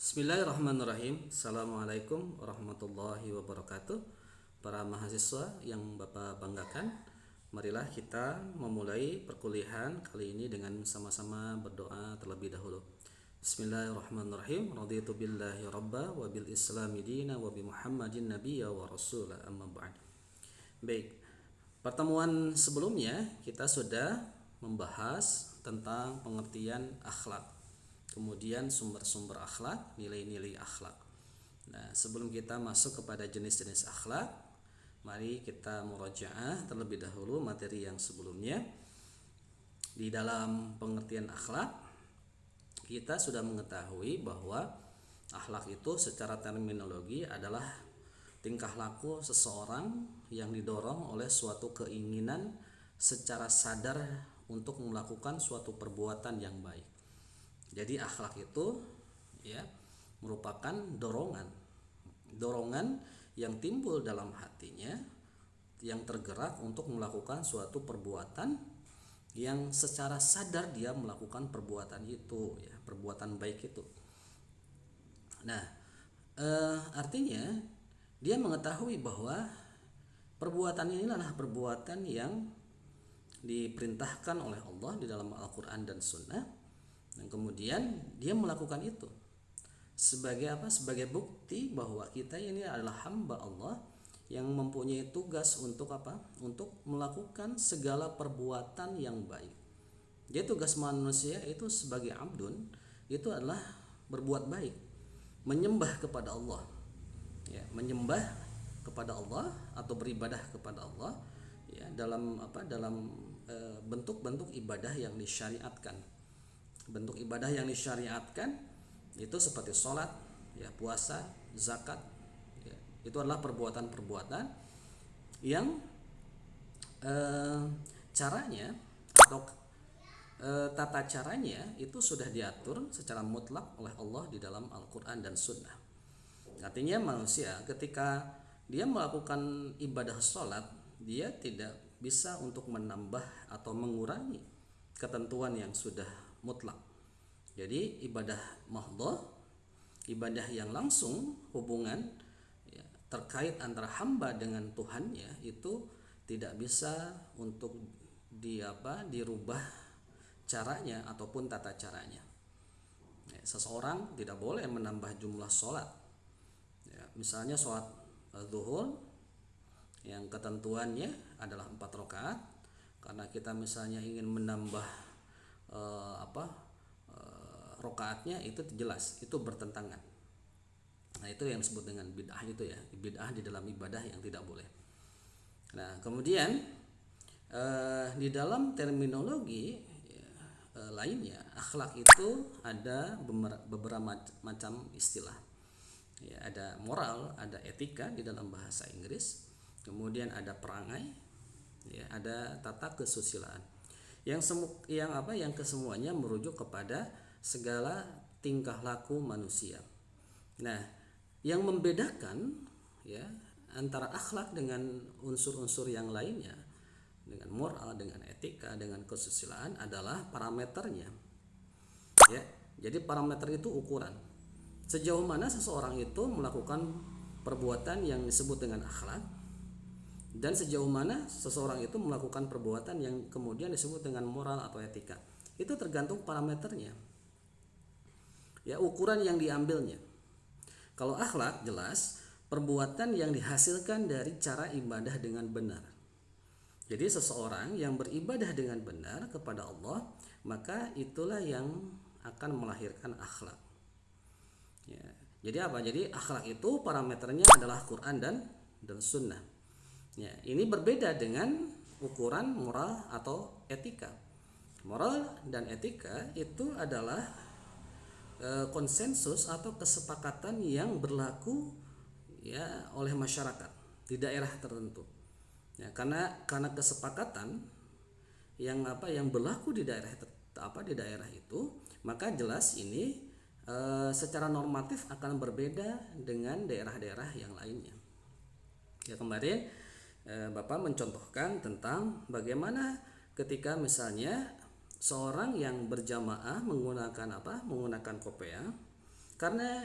Bismillahirrahmanirrahim. Assalamualaikum warahmatullahi wabarakatuh. Para mahasiswa yang Bapak banggakan, marilah kita memulai perkuliahan kali ini dengan sama-sama berdoa terlebih dahulu. Bismillahirrahmanirrahim. Raditu billahi rabba wa bil islami dina wa bi Muhammadin nabiyya wa rasula amma ba'd. Baik, pertemuan sebelumnya kita sudah membahas tentang pengertian akhlak, kemudian sumber-sumber akhlak, nilai-nilai akhlak. Nah, sebelum kita masuk kepada jenis-jenis akhlak, mari kita murajaah terlebih dahulu materi yang sebelumnya. Di dalam pengertian akhlak, kita sudah mengetahui bahwa akhlak itu secara terminologi adalah tingkah laku seseorang yang didorong oleh suatu keinginan secara sadar untuk melakukan suatu perbuatan yang baik. Jadi akhlak itu merupakan dorongan yang timbul dalam hatinya yang tergerak untuk melakukan suatu perbuatan yang secara sadar dia melakukan perbuatan itu, perbuatan baik itu. Nah, artinya dia mengetahui bahwa perbuatan ini adalah perbuatan yang diperintahkan oleh Allah di dalam Al-Quran dan Sunnah. Dan kemudian dia melakukan itu sebagai apa? Sebagai bukti bahwa kita ini adalah hamba Allah yang mempunyai tugas untuk apa? Untuk melakukan segala perbuatan yang baik. Jadi tugas manusia itu sebagai abdun itu adalah berbuat baik, menyembah kepada Allah. Menyembah kepada Allah atau beribadah kepada Allah dalam bentuk-bentuk ibadah yang disyariatkan. Bentuk ibadah yang disyariatkan itu seperti sholat, puasa, zakat. Itu adalah perbuatan-perbuatan yang caranya atau tata caranya itu sudah diatur secara mutlak oleh Allah di dalam Al-Quran dan Sunnah. Artinya manusia ketika dia melakukan ibadah sholat, dia tidak bisa untuk menambah atau mengurangi ketentuan yang sudah mutlak. Jadi ibadah mahdhah, ibadah yang langsung hubungan terkait antara hamba dengan Tuhannya itu tidak bisa untuk dirubah caranya ataupun tata caranya. Seseorang tidak boleh menambah jumlah sholat. Misalnya sholat zuhur yang ketentuannya adalah 4 rakaat, karena kita misalnya ingin menambah rakaatnya itu jelas itu bertentangan. Nah, itu yang disebut dengan bid'ah itu bid'ah di dalam ibadah yang tidak boleh. Nah, kemudian di dalam terminologi lainnya akhlak itu ada beberapa macam istilah. Ada moral, ada etika di dalam bahasa Inggris, kemudian ada perangai, ada tata kesusilaan. Yang kesemuanya merujuk kepada segala tingkah laku manusia. Nah, yang membedakan antara akhlak dengan unsur-unsur yang lainnya, dengan moral, dengan etika, dengan kesusilaan adalah parameternya. Jadi parameter itu ukuran. Sejauh mana seseorang itu melakukan perbuatan yang disebut dengan akhlak, dan sejauh mana seseorang itu melakukan perbuatan yang kemudian disebut dengan moral atau etika. Itu tergantung parameternya. Ukuran yang diambilnya. Kalau akhlak jelas perbuatan yang dihasilkan dari cara ibadah dengan benar. Jadi seseorang yang beribadah dengan benar kepada Allah, maka itulah yang akan melahirkan akhlak. Jadi apa? Jadi akhlak itu parameternya adalah Quran dan Sunnah. Ini berbeda dengan ukuran moral atau etika. Moral dan etika itu adalah konsensus atau kesepakatan yang berlaku oleh masyarakat di daerah tertentu. Karena kesepakatan yang berlaku di daerah itu, maka jelas ini secara normatif akan berbeda dengan daerah-daerah yang lainnya. Kemarin Bapak mencontohkan tentang bagaimana ketika misalnya seorang yang berjamaah menggunakan kopea, Karena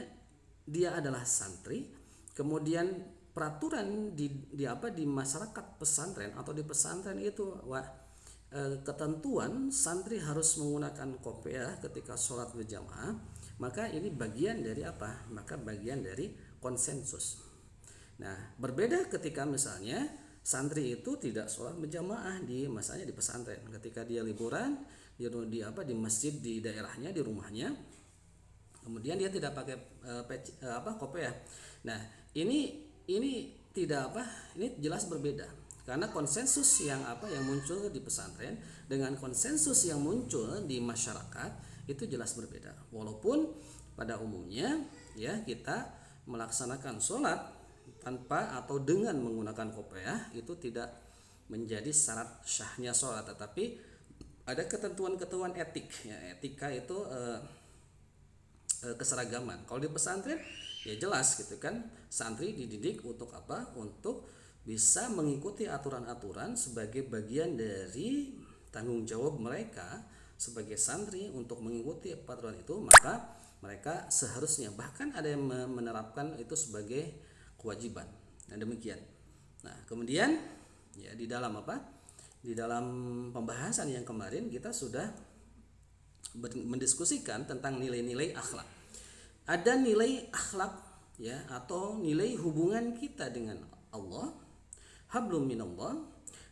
dia adalah santri, kemudian peraturan di masyarakat pesantren atau di pesantren itu ketentuan santri harus menggunakan kopiah ketika sholat berjamaah, maka ini bagian dari apa? Maka bagian dari konsensus. Nah, berbeda ketika misalnya santri itu tidak sholat berjamaah di pesantren, ketika dia liburan di masjid di daerahnya, di rumahnya, kemudian dia tidak pakai kopiah. Nah, ini tidak ini jelas berbeda, karena konsensus yang muncul di pesantren dengan konsensus yang muncul di masyarakat itu jelas berbeda. Walaupun pada umumnya ya kita melaksanakan sholat tanpa atau dengan menggunakan kopiah itu tidak menjadi syarat syahnya sholat, tetapi ada ketentuan-ketentuan etik ya. Etika itu keseragaman. Kalau di pesantren ya jelas gitu kan, santri dididik untuk apa? Untuk bisa mengikuti aturan-aturan sebagai bagian dari tanggung jawab mereka sebagai santri untuk mengikuti peraturan itu, maka mereka seharusnya, bahkan ada yang menerapkan itu sebagai kewajiban. Nah, demikian. Nah, kemudian ya di dalam Di dalam pembahasan yang kemarin kita sudah mendiskusikan tentang nilai-nilai akhlak. Ada nilai akhlak ya, atau nilai hubungan kita dengan Allah, hablum minallah.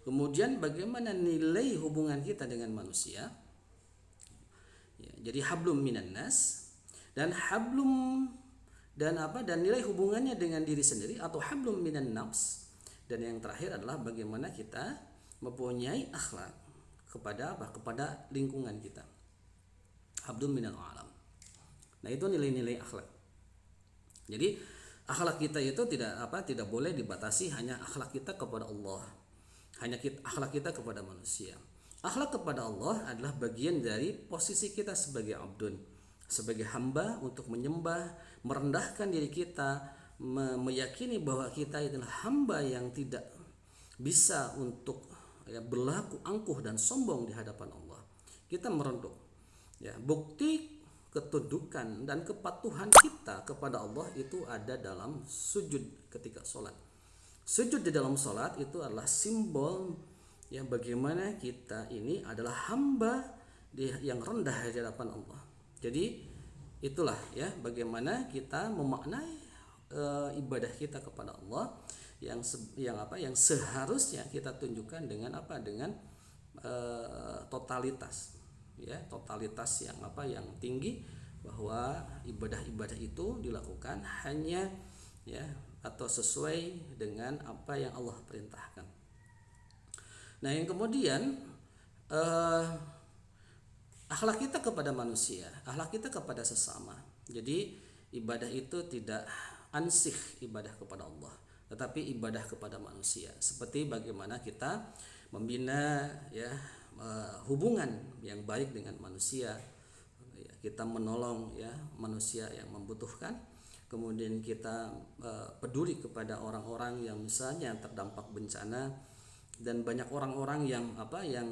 Kemudian bagaimana nilai hubungan kita dengan manusia? Ya, jadi hablum minan nas, dan hablum dan nilai hubungannya dengan diri sendiri atau hablum minan nafs. Dan yang terakhir adalah bagaimana kita mempunyai akhlak kepada kepada lingkungan kita. Hablum minal alam. Nah, itu nilai-nilai akhlak. Jadi akhlak kita itu tidak boleh dibatasi hanya akhlak kita kepada Allah, akhlak kita kepada manusia. Akhlak kepada Allah adalah bagian dari posisi kita sebagai abdun, sebagai hamba, untuk menyembah, merendahkan diri kita, meyakini bahwa kita adalah hamba yang tidak bisa untuk berlaku angkuh dan sombong di hadapan Allah. Kita merunduk. Ya, bukti ketundukan dan kepatuhan kita kepada Allah itu ada dalam sujud ketika sholat. Sujud di dalam sholat itu adalah simbol yang bagaimana kita ini adalah hamba yang rendah di hadapan Allah. Jadi itulah ya bagaimana kita memaknai ibadah kita kepada Allah yang seharusnya kita tunjukkan dengan totalitas ya, totalitas yang tinggi, bahwa ibadah-ibadah itu dilakukan hanya ya atau sesuai dengan apa yang Allah perintahkan. Nah, yang kemudian akhlak kita kepada manusia, akhlak kita kepada sesama. Jadi ibadah itu tidak ansih ibadah kepada Allah, tetapi ibadah kepada manusia. Seperti bagaimana kita membina ya hubungan yang baik dengan manusia, ya, kita menolong ya manusia yang membutuhkan, kemudian kita peduli kepada orang-orang yang misalnya terdampak bencana, dan banyak orang-orang yang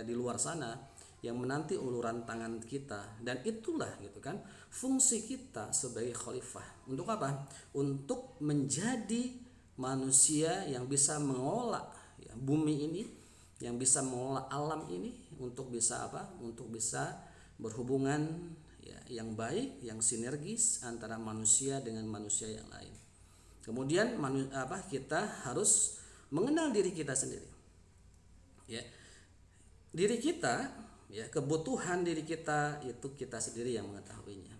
di luar sana yang menanti uluran tangan kita. Dan itulah gitu kan fungsi kita sebagai khalifah. Untuk apa? Untuk menjadi manusia yang bisa mengolah ya, bumi ini, yang bisa mengolah alam ini, untuk bisa untuk bisa berhubungan ya, yang baik, yang sinergis antara manusia dengan manusia yang lain. Kemudian kita harus mengenal diri kita sendiri. Ya. Diri kita ya, kebutuhan diri kita itu kita sendiri yang mengetahuinya.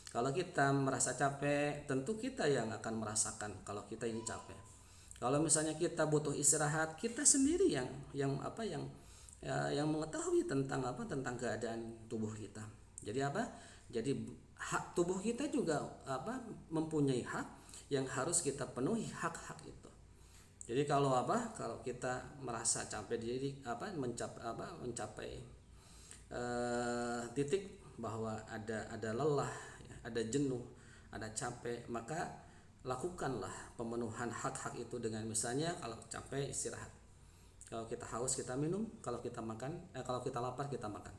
Kalau kita merasa capek, tentu kita yang akan merasakan kalau kita ini capek. Kalau misalnya kita butuh istirahat, kita sendiri yang mengetahui tentang keadaan tubuh kita. Jadi Jadi hak tubuh kita juga mempunyai hak yang harus kita penuhi hak-hak itu. Jadi kalau kita merasa capek diri mencapai titik bahwa ada lelah, ada jenuh, ada capek, maka lakukanlah pemenuhan hak-hak itu dengan misalnya kalau capek istirahat, kalau kita haus kita minum, kalau kita lapar kita makan.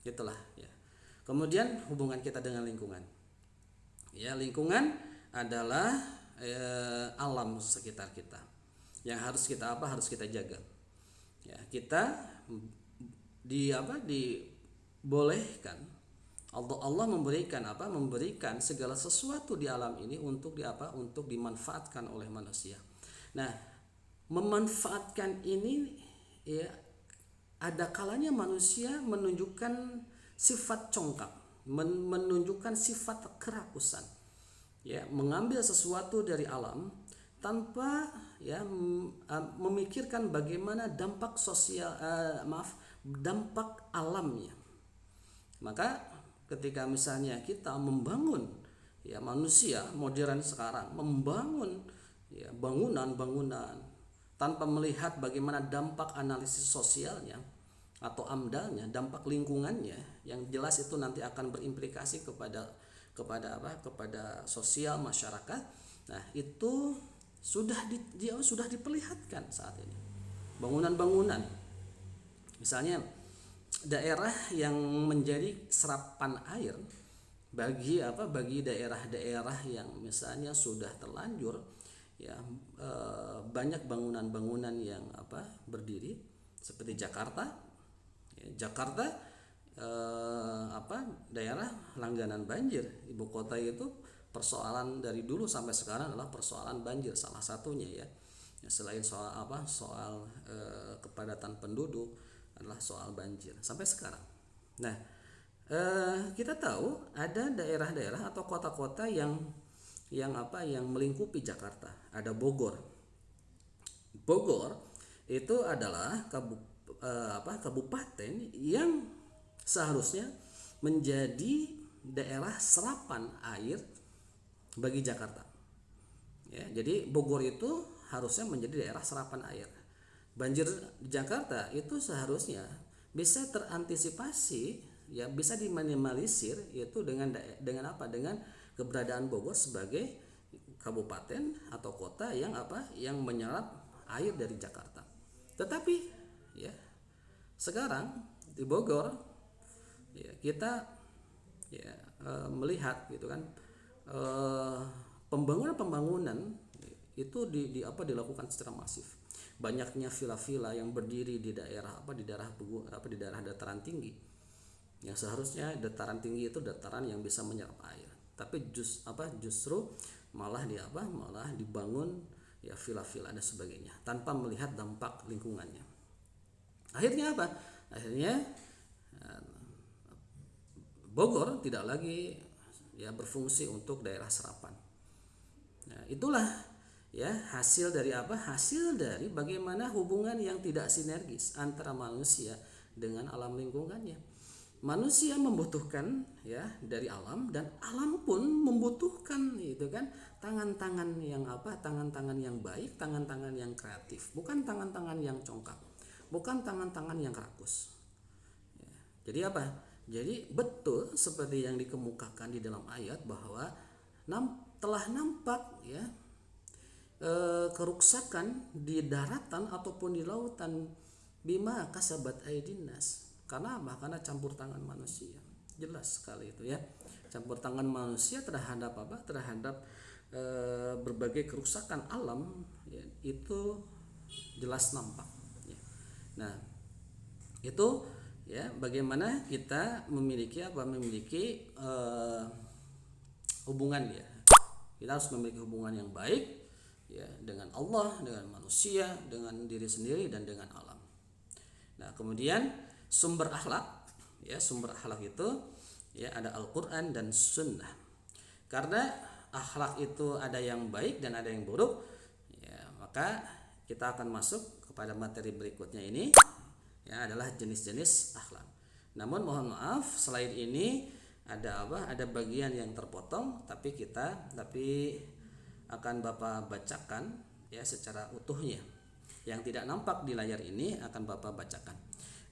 Itulah ya. Kemudian hubungan kita dengan lingkungan. Ya, lingkungan adalah alam sekitar kita yang harus kita harus kita jaga. Ya, kita dibolehkan Allah memberikan segala sesuatu di alam ini untuk untuk dimanfaatkan oleh manusia. Nah, memanfaatkan ini ya ada kalanya manusia menunjukkan sifat congkak, menunjukkan sifat kerakusan. Ya, mengambil sesuatu dari alam tanpa memikirkan bagaimana dampak sosial dampak alamnya. Maka ketika misalnya kita membangun manusia modern sekarang membangun bangunan-bangunan tanpa melihat bagaimana dampak analisis sosialnya atau amdalnya, dampak lingkungannya, yang jelas itu nanti akan berimplikasi kepada sosial masyarakat. Nah, itu sudah diperlihatkan saat ini. Bangunan-bangunan, misalnya daerah yang menjadi serapan air bagi daerah-daerah yang misalnya sudah terlanjur banyak bangunan-bangunan yang berdiri seperti Jakarta. Daerah langganan banjir. Ibu kota itu persoalan dari dulu sampai sekarang adalah persoalan banjir salah satunya ya. Selain soal kepadatan penduduk adalah soal banjir sampai sekarang. Nah, kita tahu ada daerah-daerah atau kota-kota yang melingkupi Jakarta. Ada Bogor. Bogor itu adalah kabupaten yang seharusnya menjadi daerah serapan air bagi Jakarta. Ya, jadi Bogor itu harusnya menjadi daerah serapan air. Banjir di Jakarta itu seharusnya bisa terantisipasi, ya bisa diminimalisir, yaitu dengan keberadaan Bogor sebagai kabupaten atau kota yang menyerap air dari Jakarta. Tetapi ya sekarang di Bogor kita melihat gitu kan, pembangunan itu dilakukan secara masif. Banyaknya villa-villa yang berdiri di daerah dataran tinggi, yang seharusnya dataran tinggi itu dataran yang bisa menyerap air, tapi justru malah dibangun villa-villa dan sebagainya tanpa melihat dampak lingkungannya. Akhirnya Bogor tidak lagi berfungsi untuk daerah serapan. Nah, itulah hasil dari bagaimana hubungan yang tidak sinergis antara manusia dengan alam lingkungannya. Manusia membutuhkan dari alam, dan alam pun membutuhkan tangan-tangan yang baik, tangan-tangan yang kreatif, bukan tangan-tangan yang congkak, bukan tangan-tangan yang rakus. Jadi betul seperti yang dikemukakan di dalam ayat bahwa telah nampak keruksakan di daratan ataupun di lautan bima kasabat aydin nas. Karena campur tangan manusia. Jelas sekali itu ya. Campur tangan manusia terhadap berbagai kerusakan alam itu jelas nampak ya. Nah, itu bagaimana kita memiliki hubungan kita harus memiliki hubungan yang baik dengan Allah, dengan manusia, dengan diri sendiri, dan dengan alam. Nah, kemudian sumber akhlak itu ada Al-Quran dan Sunnah. Karena akhlak itu ada yang baik dan ada yang buruk, maka kita akan masuk kepada materi berikutnya ini adalah jenis-jenis akhlak. Namun mohon maaf, selain ini ada bagian yang terpotong, tapi akan Bapak bacakan secara utuhnya. Yang tidak nampak di layar ini akan Bapak bacakan.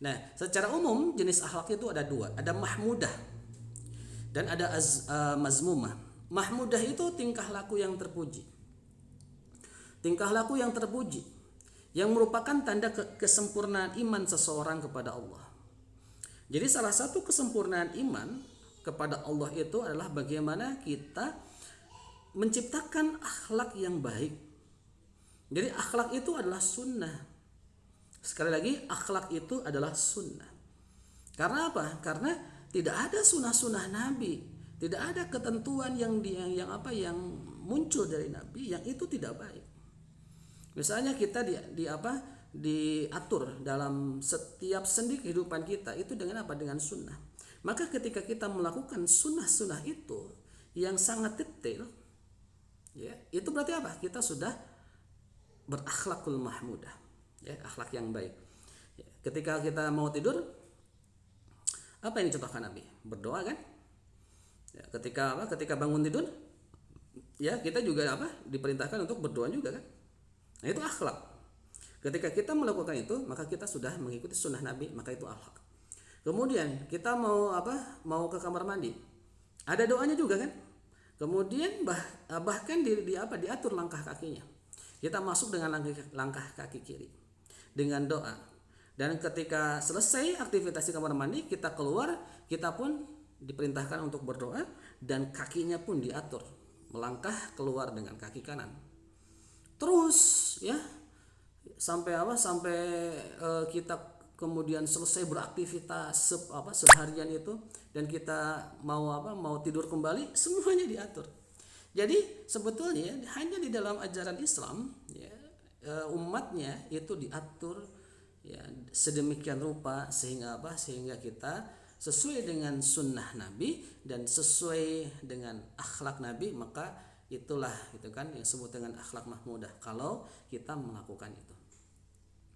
Nah, secara umum jenis akhlak itu ada dua, ada mahmudah dan ada mazmumah. Mahmudah itu tingkah laku yang terpuji. Tingkah laku yang terpuji yang merupakan tanda kesempurnaan iman seseorang kepada Allah. Jadi salah satu kesempurnaan iman kepada Allah itu adalah bagaimana kita menciptakan akhlak yang baik. Jadi akhlak itu adalah sunnah. Sekali lagi, akhlak itu adalah sunnah. Karena apa? Karena tidak ada sunnah-sunnah Nabi, tidak ada ketentuan yang muncul dari Nabi yang itu tidak baik. Misalnya kita diatur dalam setiap sendi kehidupan kita itu dengan apa? Dengan sunnah. Maka ketika kita melakukan sunnah-sunnah itu yang sangat detail, ya, itu berarti apa? Kita sudah berakhlakul mahmudah, ya, akhlak yang baik. Ya, ketika kita mau tidur, apa yang dicontohkan Nabi? Berdoa kan? Ya, ketika bangun tidur, ya kita juga diperintahkan untuk berdoa juga kan? Nah, itu akhlak. Ketika kita melakukan itu, maka kita sudah mengikuti sunnah Nabi, maka itu akhlak. Kemudian kita mau ke kamar mandi, ada doanya juga kan? Kemudian bahkan diatur langkah kakinya. Kita masuk dengan langkah kaki kiri dengan doa. Dan ketika selesai aktivitas di kamar mandi, kita keluar, kita pun diperintahkan untuk berdoa dan kakinya pun diatur melangkah keluar dengan kaki kanan. Terus ya sampai kita kemudian selesai beraktivitas seharian itu dan kita mau tidur kembali, semuanya diatur. Jadi sebetulnya hanya di dalam ajaran Islam, ya, umatnya itu diatur, ya, sedemikian rupa sehingga kita sesuai dengan sunnah Nabi dan sesuai dengan akhlak Nabi, maka itulah itu kan yang disebut dengan akhlak mahmudah kalau kita melakukan itu.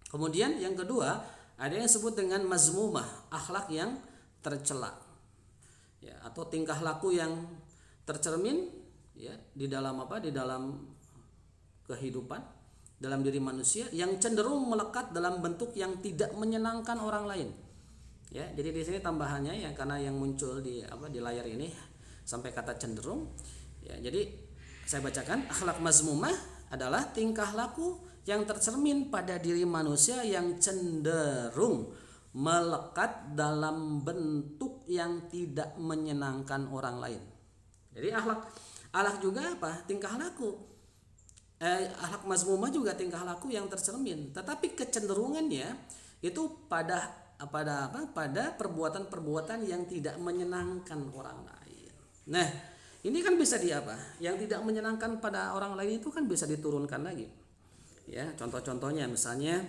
Kemudian yang kedua, ada yang disebut dengan mazmumah, akhlak yang tercela, ya, atau tingkah laku yang tercermin, ya, di dalam kehidupan, dalam diri manusia yang cenderung melekat dalam bentuk yang tidak menyenangkan orang lain. Ya, jadi di sini tambahannya ya, karena yang muncul di layar ini sampai kata cenderung. Ya, jadi saya bacakan, akhlak mazmumah adalah tingkah laku yang tercermin pada diri manusia yang cenderung melekat dalam bentuk yang tidak menyenangkan orang lain. Jadi akhlak juga tingkah laku. Akhlak mazmumah juga tingkah laku yang tercermin, tetapi kecenderungannya itu pada perbuatan-perbuatan yang tidak menyenangkan orang lain. Nah, ini kan bisa yang tidak menyenangkan pada orang lain itu kan bisa diturunkan lagi. Ya, contoh-contohnya misalnya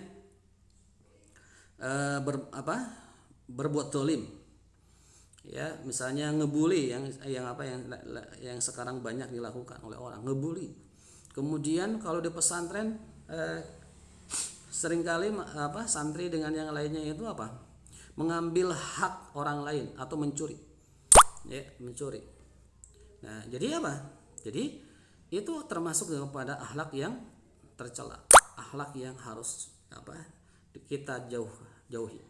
berbuat zalim. Ya, misalnya ngebully yang sekarang banyak dilakukan oleh orang, ngebully. Kemudian kalau di pesantren seringkali santri dengan yang lainnya itu mengambil hak orang lain atau mencuri. Ya, mencuri. Nah, jadi Jadi itu termasuk kepada akhlak yang tercela, akhlak yang harus kita jauhi.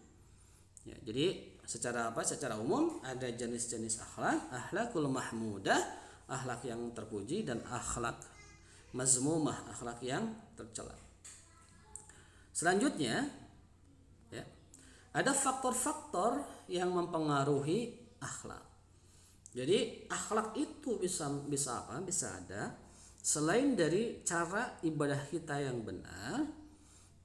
Ya, jadi secara umum ada jenis-jenis akhlakul mahmudah, akhlak yang terpuji, dan akhlak mazmumah, akhlak yang tercela. Selanjutnya, ya, ada faktor-faktor yang mempengaruhi akhlak. Jadi akhlak itu bisa ada selain dari cara ibadah kita yang benar.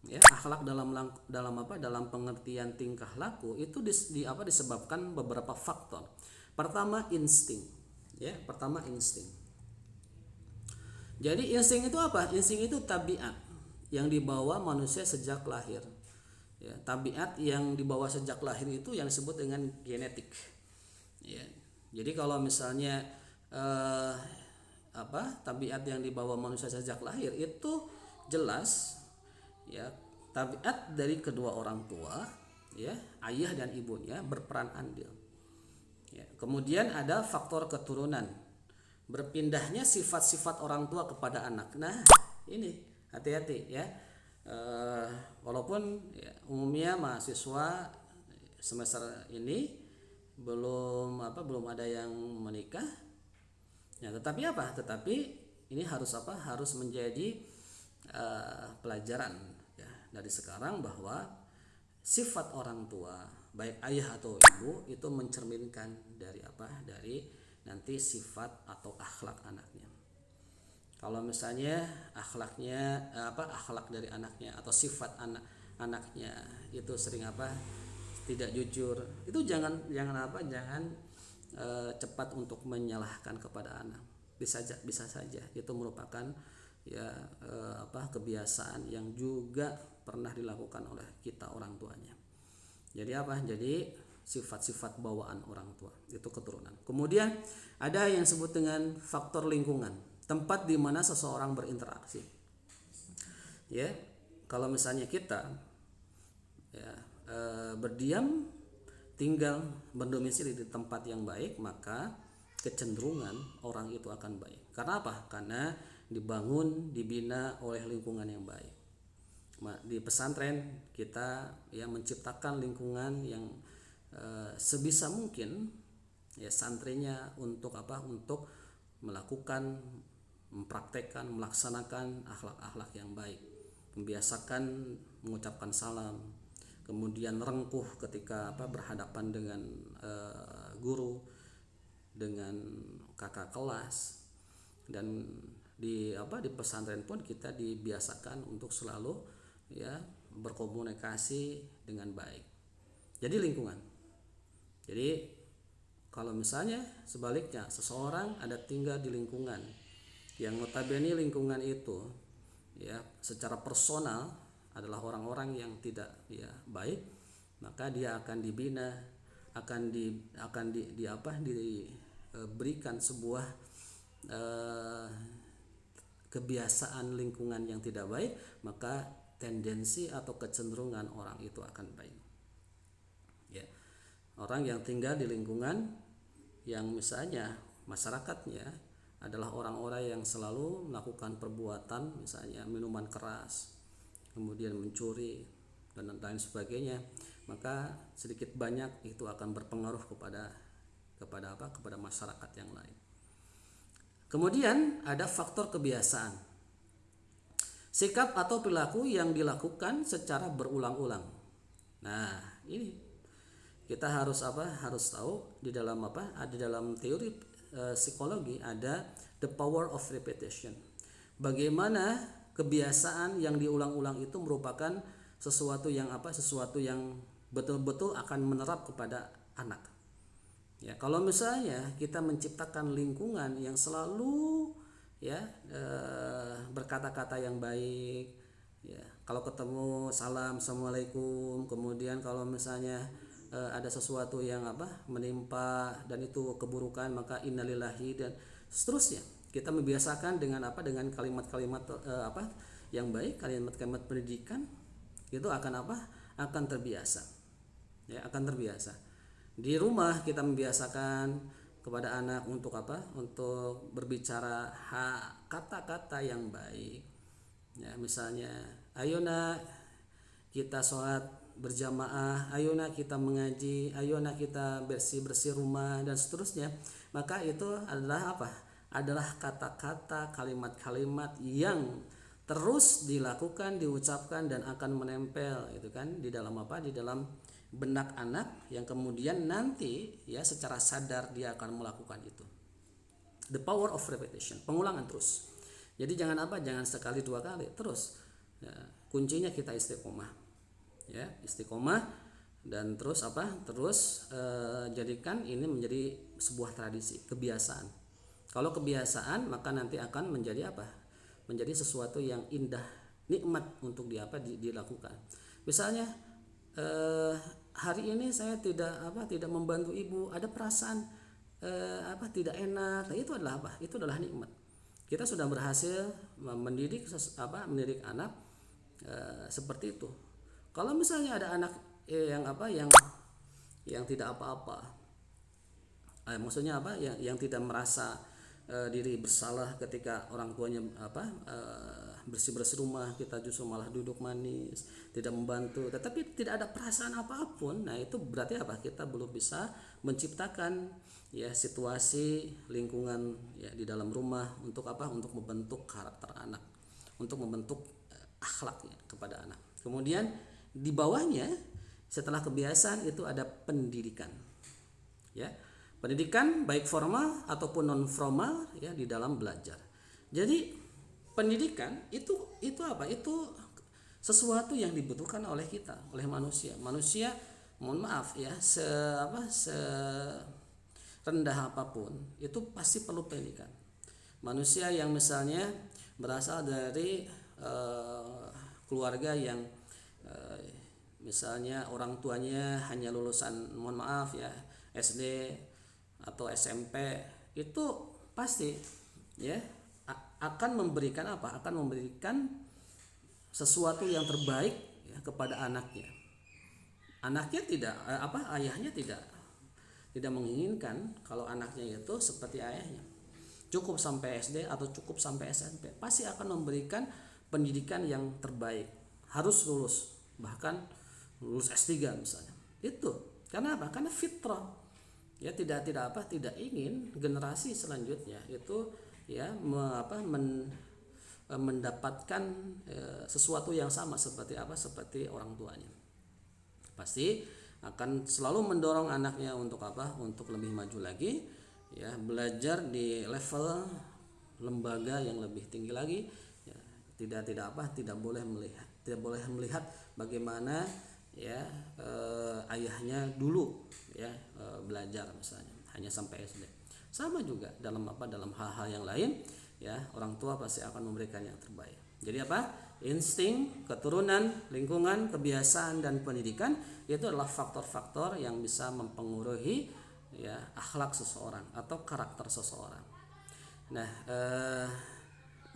Ya, akhlak dalam pengertian tingkah laku itu disebabkan beberapa faktor. Pertama, insting. Ya, Jadi insting itu apa? Insting itu tabiat yang dibawa manusia sejak lahir. Ya, tabiat yang dibawa sejak lahir itu yang disebut dengan genetik. Ya, jadi kalau misalnya tabiat yang dibawa manusia sejak lahir itu jelas, ya, tabiat dari kedua orang tua, ya, ayah dan ibunya berperan andil. Ya, kemudian ada faktor keturunan, berpindahnya sifat-sifat orang tua kepada anak. Nah, ini hati-hati ya. Walaupun ya, umumnya mahasiswa semester ini belum ada yang menikah. Ya, tetapi ini harus menjadi pelajaran ya dari sekarang bahwa sifat orang tua baik ayah atau ibu itu mencerminkan dari apa, dari nanti sifat atau akhlak anaknya. Kalau misalnya akhlak dari anaknya atau sifat anaknya itu sering apa, tidak jujur, itu jangan cepat untuk menyalahkan kepada anak. Bisa saja itu merupakan kebiasaan yang juga pernah dilakukan oleh kita orang tuanya. Jadi sifat-sifat bawaan orang tua itu keturunan. Kemudian ada yang disebut dengan faktor lingkungan, tempat di mana seseorang berinteraksi. Ya, kalau misalnya kita berdiam, tinggal berdomisili di tempat yang baik, maka kecenderungan orang itu akan baik. Karena apa? Karena dibina oleh lingkungan yang baik. Di pesantren kita menciptakan lingkungan yang sebisa mungkin santrinya untuk melakukan, mempraktekkan, melaksanakan akhlak-akhlak yang baik, membiasakan mengucapkan salam, kemudian rengkuh ketika berhadapan dengan guru, dengan kakak kelas. Dan di pesantren pun kita dibiasakan untuk selalu berkomunikasi dengan baik. Jadi lingkungan. Jadi kalau misalnya sebaliknya seseorang ada tinggal di lingkungan yang notabene lingkungan itu secara personal adalah orang-orang yang tidak baik, maka dia akan dibina, diberikan sebuah kebiasaan lingkungan yang tidak baik, maka tendensi atau kecenderungan orang itu akan baik. Orang yang tinggal di lingkungan yang misalnya masyarakatnya adalah orang-orang yang selalu melakukan perbuatan misalnya minuman keras, kemudian mencuri dan lain sebagainya, maka sedikit banyak itu akan berpengaruh kepada masyarakat yang lain. Kemudian ada faktor kebiasaan, sikap atau perilaku yang dilakukan secara berulang-ulang. Nah, ini kita harus tahu di dalam teori psikologi ada the power of repetition. Bagaimana kebiasaan yang diulang-ulang itu merupakan sesuatu yang betul-betul akan menerap kepada anak. Kalau misalnya kita menciptakan lingkungan yang selalu berkata-kata yang baik, kalau ketemu salam assalamualaikum, kemudian kalau misalnya ada sesuatu yang menimpa dan itu keburukan, maka innalillahi dan seterusnya. Kita membiasakan dengan kalimat-kalimat yang baik, kalimat-kalimat pendidikan, itu akan terbiasa. Akan terbiasa. Di rumah kita membiasakan kepada anak untuk berbicara kata-kata yang baik. Misalnya, ayo nak kita sholat berjamaah, ayo nak kita mengaji, ayo nak kita bersih-bersih rumah dan seterusnya. Maka itu adalah kata-kata, kalimat-kalimat yang terus dilakukan, diucapkan dan akan menempel di dalam benak anak, yang kemudian nanti secara sadar dia akan melakukan itu. The power of repetition, pengulangan terus. Jadi jangan sekali dua kali, terus. Kuncinya kita istiqomah. Istiqomah dan terus jadikan ini menjadi sebuah tradisi, kebiasaan. Kalau kebiasaan, maka nanti akan menjadi menjadi sesuatu yang indah, nikmat untuk dilakukan. Misalnya hari ini saya tidak membantu ibu, ada perasaan tidak enak. Nah, itu adalah nikmat. Kita sudah berhasil mendidik anak seperti itu. Kalau misalnya ada anak yang tidak apa-apa, maksudnya yang tidak merasa diri bersalah ketika orang tuanya bersih-bersih rumah, kita justru malah duduk manis, tidak membantu, tetapi tidak ada perasaan apapun. Nah, itu berarti kita belum bisa menciptakan situasi lingkungan di dalam rumah untuk membentuk karakter anak, untuk membentuk akhlaknya kepada anak. Kemudian di bawahnya Setelah kebiasaan itu ada pendidikan. Ya. Pendidikan baik formal ataupun non formal ya di dalam belajar. Jadi pendidikan itu apa? Itu sesuatu yang dibutuhkan oleh kita, oleh manusia. Manusia, mohon maaf ya, rendah apapun itu pasti perlu pendidikan. Manusia yang misalnya berasal dari keluarga yang misalnya orang tuanya hanya lulusan, mohon maaf ya, SD atau SMP, itu pasti ya akan memberikan apa? Akan memberikan sesuatu yang terbaik ya, kepada anaknya. Anaknya tidak ayahnya tidak menginginkan kalau anaknya itu seperti ayahnya. Cukup sampai SD atau cukup sampai SMP, pasti akan memberikan pendidikan yang terbaik. Harus lulus, bahkan lulus S3 misalnya. Itu karena apa? Karena fitrah. Ya tidak ingin generasi selanjutnya itu ya mendapatkan sesuatu yang sama seperti orang tuanya. Pasti akan selalu mendorong anaknya untuk untuk lebih maju lagi ya, belajar di level lembaga yang lebih tinggi lagi ya. Tidak boleh melihat bagaimana ya ayahnya dulu ya belajar misalnya hanya sampai SD. Sama juga dalam hal-hal yang lain ya, orang tua pasti akan memberikan yang terbaik. Jadi insting, keturunan, lingkungan, kebiasaan dan pendidikan itu adalah faktor-faktor yang bisa mempengaruhi ya akhlak seseorang atau karakter seseorang. Nah,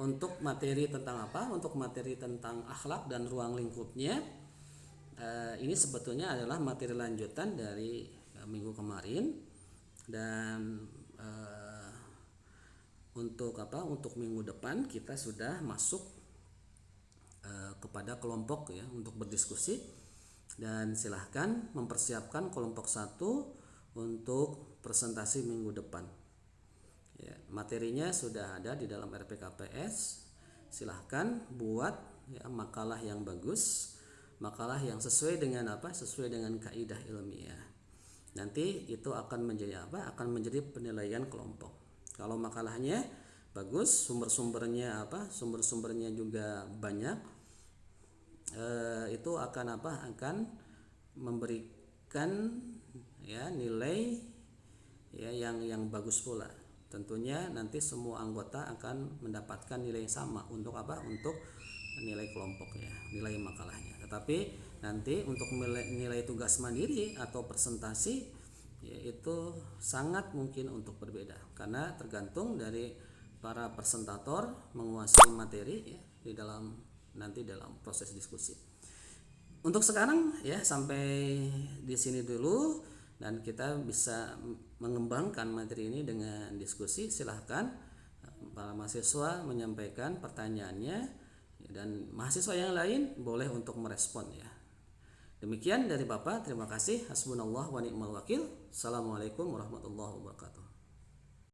untuk materi tentang Untuk materi tentang akhlak dan ruang lingkupnya, ini sebetulnya adalah materi lanjutan dari minggu kemarin, dan untuk minggu depan kita sudah masuk kepada kelompok ya untuk berdiskusi, dan silahkan mempersiapkan kelompok 1 untuk presentasi minggu depan ya, materinya sudah ada di dalam RPKPS. Silahkan buat ya makalah yang bagus, makalah yang sesuai dengan kaidah ilmiah. Nanti itu akan menjadi penilaian kelompok. Kalau makalahnya bagus, sumber-sumbernya juga banyak, itu akan memberikan ya nilai ya yang bagus pula. Tentunya nanti semua anggota akan mendapatkan nilai yang sama untuk nilai kelompok ya, nilai makalahnya. Tetapi nanti untuk nilai tugas mandiri atau presentasi ya, itu sangat mungkin untuk berbeda, karena tergantung dari para presentator menguasai materi ya dalam proses diskusi. Untuk sekarang ya sampai di sini dulu, dan kita bisa mengembangkan materi ini dengan diskusi. Silahkan para mahasiswa menyampaikan pertanyaannya, dan mahasiswa yang lain boleh untuk merespon ya. Demikian dari Bapak, terima kasih. Hasbunallah wa ni'mal wakil. Assalamualaikum warahmatullahi wabarakatuh.